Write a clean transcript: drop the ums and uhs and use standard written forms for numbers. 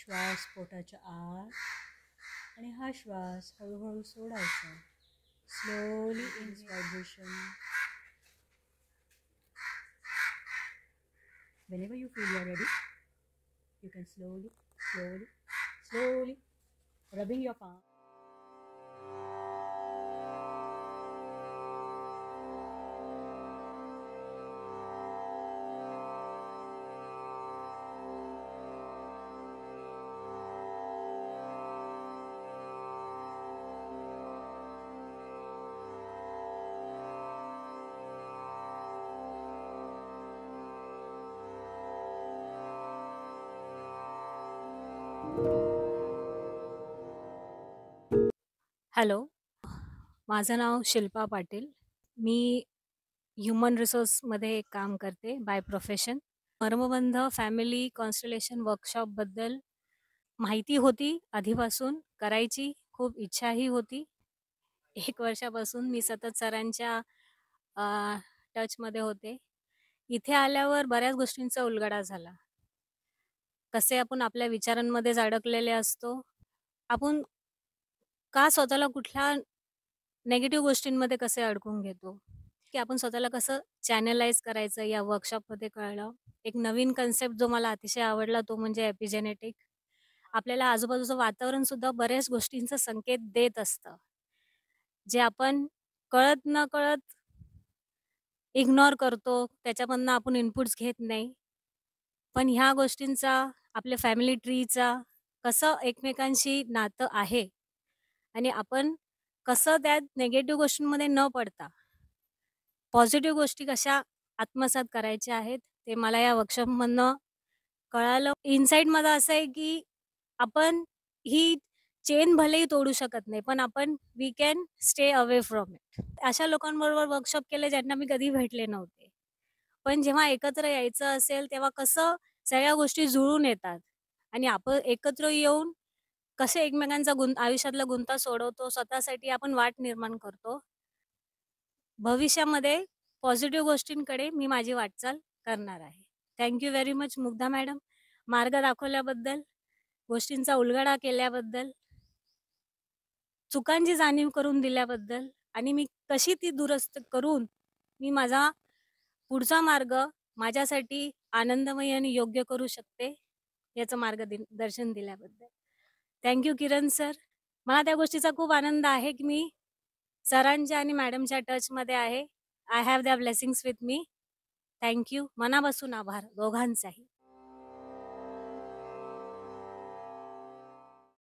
श्वास पोटाच्या आत आणि हा श्वास हळूहळू सोडायचा. Slowly in vibration. Whenever you feel you are ready, you can slowly rubbing your palm. Hello, माझं नाव शिल्पा पाटील. मी ह्युमन रिसोर्समध्ये काम करते बाय प्रोफेशन. मर्मबंध फॅमिली कॉन्स्टलेशन वर्कशॉपबद्दल माहिती होती, आधीपासून करायची खूप इच्छाही होती. 1 वर्षापासून मी सतत सरांच्या टचमध्ये होते. इथे आल्यावर बऱ्याच गोष्टींचा उलगडा झाला. कसे आपण आपल्या विचारांमध्येच अडकलेले असतो. आपण का स्वतःला कुठल्या नेगेटिव्ह गोष्टींमध्ये कसे अडकून घेतो, की आपण स्वतःला कसं चॅनलाइज करायचं या वर्कशॉपमध्ये कळलं. एक नवीन कन्सेप्ट जो मला अतिशय आवडला तो म्हणजे एपिजेनेटिक. आपल्याला आजूबाजूचं वातावरणसुद्धा बऱ्याच गोष्टींचा संकेत देत असतं, जे आपण कळत नकळत इग्नोर करतो, त्याच्यामधनं आपण इनपुट्स घेत नाही. पण ह्या गोष्टींचा आपल्या फॅमिली ट्रीचा कसं एकमेकांशी नातं आहे आणि आपण कसं त्यात निगेटिव्ह गोष्टींमध्ये न पडता पॉझिटिव्ह गोष्टी कशा आत्मसात करायच्या आहेत, ते मला या वर्कशॉपमधनं कळालं. इनसाइटमध्ये असं आहे, की आपण ही चेन भलेही तोडू शकत नाही, पण आपण we can stay away from it. अशा लोकांबरोबर वर्कशॉप केले ज्यांना मी कधी भेटले नव्हते. पण जेव्हा एकत्र यायचं असेल, तेव्हा कसं सगळ्या गोष्टी जुळून येतात आणि आपण एकत्र येऊन कसे एकमेकांचा आयुष्यातला गुंता सोडवतो, स्वतःसाठी आपण वाट निर्माण करतो. भविष्यामध्ये पॉझिटिव्ह गोष्टींकडे मी माझी वाटचाल करणार आहे. Thank you very much Mugdha madam. मार्ग दाखवल्याबद्दल, गोष्टींचा उलगडा केल्याबद्दल, चुकांची जाणीव करून दिल्याबद्दल आणि मी कशी ती दुरुस्त करून मी माझा पुढचा मार्ग माझ्यासाठी आनंदमयी आणि योग्य करू शकते, याचं मार्गदर्शन दिल्याबद्दल. Thank you Kiran sir. मला त्या गोष्टीचा खूप आनंद आहे, की मी सरांच्या आणि मॅडमच्या टचमध्ये आहे. I have there blessings with me. Thank you. मनापासून आभार दोघांचाही.